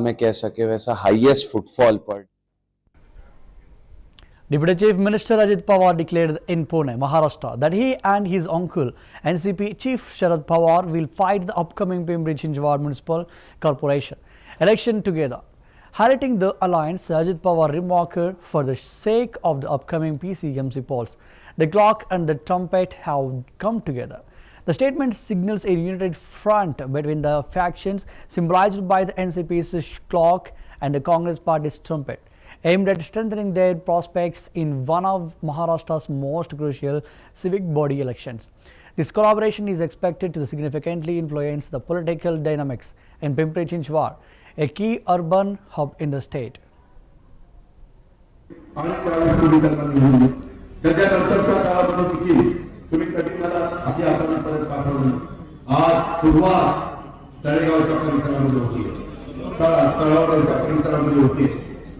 में कह सके वैसा highest footfall per. Deputy Chief Minister Ajit Pawar declared in Pune, Maharashtra, that he and his uncle, NCP Chief Sharad Pawar, will fight the upcoming Pimpri-Chinchwad Municipal Corporation election together. Highlighting the alliance, Ajit Pawar remarked, for the sake of the upcoming PCMC polls, the clock and the trumpet have come together. The statement signals a united front between the factions, symbolized by the NCP's clock and the Congress party's trumpet, aimed at strengthening their prospects in one of Maharashtra's most crucial civic body elections. This collaboration is expected to significantly influence the political dynamics in Pimpri-Chinchwad, a key urban hub in the state. तुम्ही कधी मला आधी हाताने परत पाठवलं. आज सुरुवात तळेगावच्या परिसरामध्ये होती, तळावरच्या परिसरामध्ये होती.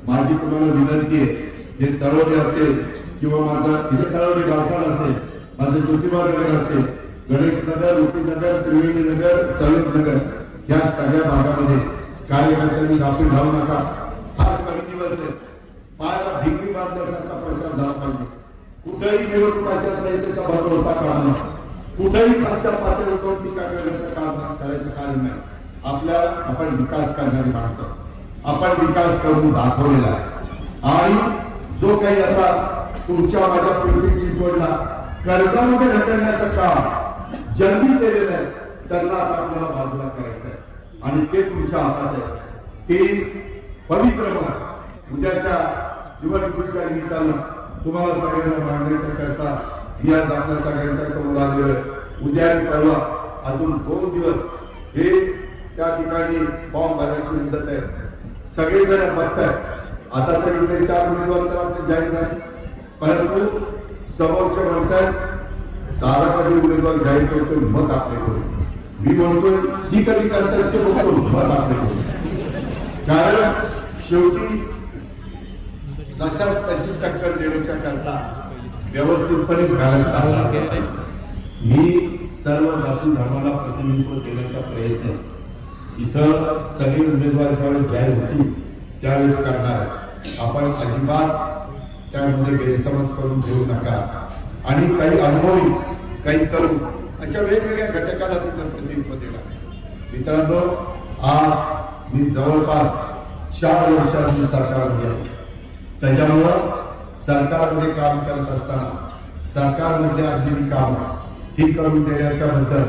माझी तुम्हाला विनंती आहे, जे तळवडे असेल किंवा माझा इथे तळवडे गावठाण असेल, माझं ज्योतिबा नगर असेल, गणेश नगर, उटी नगर, त्रिवेणी नगर, सैयद नगर, या सगळ्या भागामध्ये कार्यकर्त्यांनी गाफील राहू नका. फार कमी दिवस आहे, पायाला ढिंगी बांधल्यासारखा प्रचार झाला पाहिजे. कुठेही निवडणुकाच्या संहितेचा भंग होता कामा नये, कुठेही खालच्या पातळीवर टीका करायचं कारण नाही. आपण विकास करणारी माणसं, आपण विकास करून दाखवलेला आहे. आणि जो काही आता तुमच्या माझ्या पिंपरी-चिंचवडला कर्जामध्ये ढकलण्याचं काम ज्यांनी केलेलं आहे त्यांना आता आपल्याला बाजूला करायचं आहे आणि ते तुमच्या हातात आहे. ते पवित्र मन उद्याच्या निवडणुकीच्या निमित्तानं तुम्हाला सगळ्यांना मांडण्याच्या करता मी आज आपल्या सगळ्यांच्या समोर आलेलो आहे. उद्या आणि परवा अजून 2 दिवस हे त्या ठिकाणी फॉर्म भरण्याची मुदत आहे. सगळेजण बघतायत. आता तरी इथे 4 उमेदवार तर आपले जाहीर झाले, परंतु समोरचे म्हणतात दादा कधी उमेदवार जाहीर करतो मग आपले करू. मी म्हणतोय ही कधी करतात ते बघतो मग आपले करू. कारण शेवटी जशाच तशी टक्कर देण्याच्या करता व्यवस्थितपणे बॅलन्स साधला पाहिजे. मी सर्व जाती धर्माला प्रतिनिधित्व देण्याचा प्रयत्न इथं सगळे उमेदवार ज्यावेळेस जाहीर होतील त्यावेळेस करणार आहे. आपण अजिबात त्यामध्ये गैरसमज करून घेऊ नका. आणि काही अनुभवी, काही तरुण अशा वेगवेगळ्या घटकाला तिथं प्रतिनिधित्व देणार. मित्रांनो, आज मी जवळपास 4 वर्षांनी सरकारमध्ये आहे. त्याच्यामुळं सरकारमध्ये काम करत असताना सरकारमधल्या अगदी काम ही करून देण्याच्या बद्दल